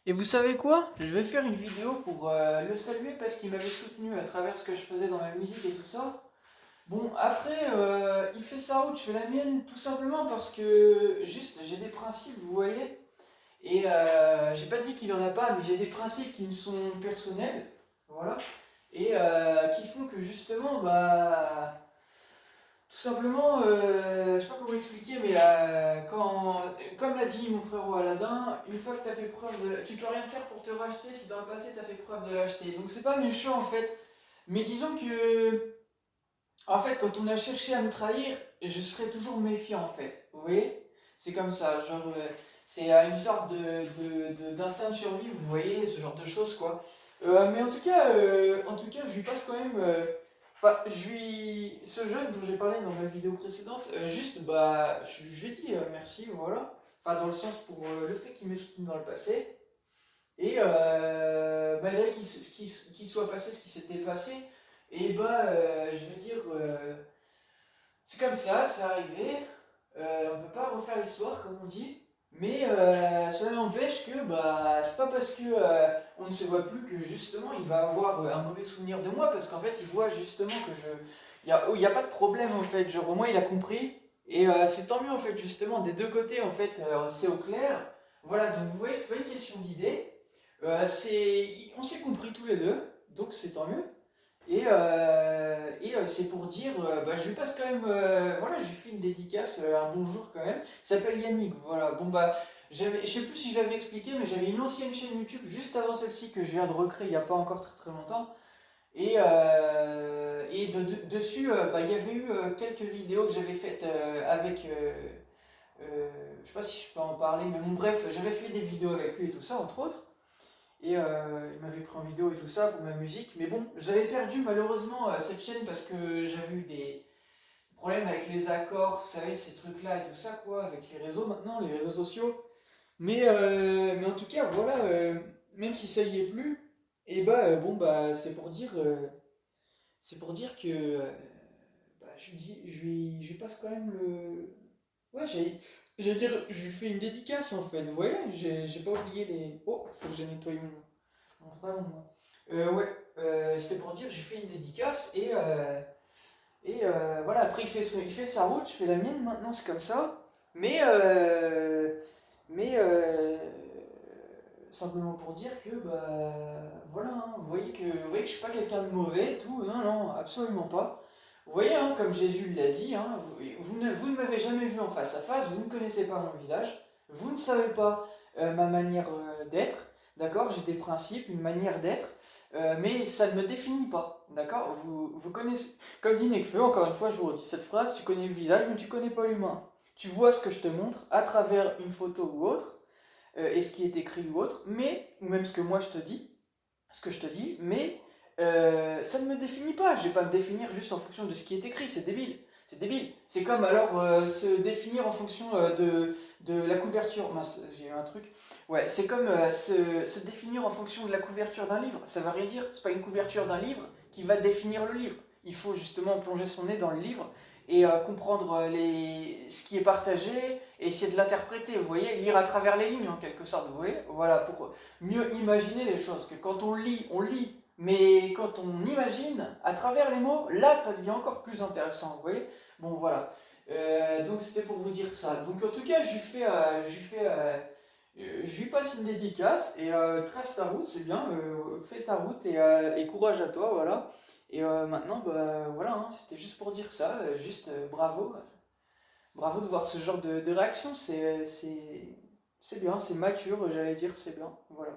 Et vous savez quoi? Je vais faire une vidéo pour le saluer parce qu'il m'avait soutenu à travers ce que je faisais dans la musique et tout ça. Bon, après, il fait sa route, je fais la mienne, tout simplement parce que juste j'ai des principes, vous voyez. Et j'ai pas dit qu'il en a pas, mais j'ai des principes qui me sont personnels, voilà. Et qui font que justement, bah, tout simplement, je sais pas comment expliquer, mais comme l'a dit mon frérot Aladdin, une fois que tu as fait preuve de. Tu peux rien faire pour te racheter si dans le passé tu as fait preuve de lâcheté. Donc c'est pas méchant en fait, mais disons que. En fait, quand on a cherché à me trahir, je serai toujours méfiant en fait. Vous voyez? C'est comme ça, genre. C'est une sorte d'instinct de survie, vous voyez, ce genre de choses quoi. Mais en tout cas, je lui passe quand même. Enfin, ce jeune dont j'ai parlé dans ma vidéo précédente, juste, bah, je lui ai dit merci, voilà. Enfin, dans le sens pour le fait qu'il m'ait soutenu dans le passé. Et malgré qu'il soit passé ce qui s'était passé, et bah, je veux dire, c'est comme ça, c'est arrivé. On peut pas refaire l'histoire, comme on dit. Mais cela n'empêche que bah, c'est pas parce que on ne se voit plus que justement il va avoir un mauvais souvenir de moi, parce qu'en fait il voit justement que je. Il y a pas de problème en fait, genre au moins il a compris. Et c'est tant mieux en fait, justement, des deux côtés en fait, c'est au clair. Voilà, donc vous voyez que c'est pas une question d'idée. On s'est compris tous les deux, donc c'est tant mieux. Et c'est pour dire, bah, je lui passe quand même, voilà, je lui fais une dédicace, un bonjour quand même. Il s'appelle Yannick, voilà. Bon bah, je sais plus si je l'avais expliqué, mais j'avais une ancienne chaîne YouTube juste avant celle-ci que je viens de recréer il n'y a pas encore très très longtemps. Dessus, bah, il y avait eu quelques vidéos que j'avais faites avec, je sais pas si je peux en parler, mais bon bref, j'avais fait des vidéos avec lui et tout ça, entre autres. Et il m'avait pris en vidéo et tout ça pour ma musique. Mais bon, j'avais perdu malheureusement cette chaîne parce que j'avais eu des problèmes avec les accords, vous savez, ces trucs-là et tout ça, quoi, avec les réseaux maintenant, les réseaux sociaux. Mais en tout cas, voilà, même si ça y est plus, et bah, bon, bah, c'est pour dire que bah, je lui passe quand même le. Ouais, j'allais dire, je lui fais une dédicace en fait, vous voyez, j'ai pas oublié les. Oh, faut que je nettoie mon pantalon, moi. Ouais, c'était pour dire, j'ai fait une dédicace et voilà, après il fait sa route, je fais la mienne, maintenant c'est comme ça. Mais, euh, mais simplement pour dire que, bah, voilà, hein, vous voyez que je suis pas quelqu'un de mauvais et tout, non, non, absolument pas. Vous voyez, hein, comme Jésus l'a dit, hein, vous ne m'avez jamais vu en face à face, vous ne connaissez pas mon visage, vous ne savez pas ma manière d'être, d'accord? J'ai des principes, une manière d'être, mais ça ne me définit pas, d'accord? Vous connaissez, comme dit Nekfeu, encore une fois, je vous redis cette phrase, tu connais le visage, mais tu connais pas l'humain. Tu vois ce que je te montre à travers une photo ou autre, et ce qui est écrit ou autre, ou même ce que moi je te dis, mais ça ne me définit pas. Je vais pas me définir juste en fonction de ce qui est écrit, c'est débile. C'est débile. C'est comme alors se définir en fonction de la couverture. Mince, j'ai eu un truc. Ouais, c'est comme se définir en fonction de la couverture d'un livre. Ça va rien dire. C'est pas une couverture d'un livre qui va définir le livre. Il faut justement plonger son nez dans le livre et comprendre ce qui est partagé et essayer de l'interpréter. Vous voyez, lire à travers les lignes en quelque sorte. Vous voyez, voilà, pour mieux imaginer les choses. Que quand on lit, mais quand on imagine à travers les mots, là ça devient encore plus intéressant, vous voyez. Bon voilà. Donc c'était pour vous dire ça. Donc en tout cas, je lui passe une dédicace et trace ta route, c'est bien, fais ta route et courage à toi, voilà. Et maintenant, bah voilà, hein, c'était juste pour dire ça, juste bravo. Bravo de voir ce genre de réaction, c'est bien, c'est mature, j'allais dire, c'est bien, voilà.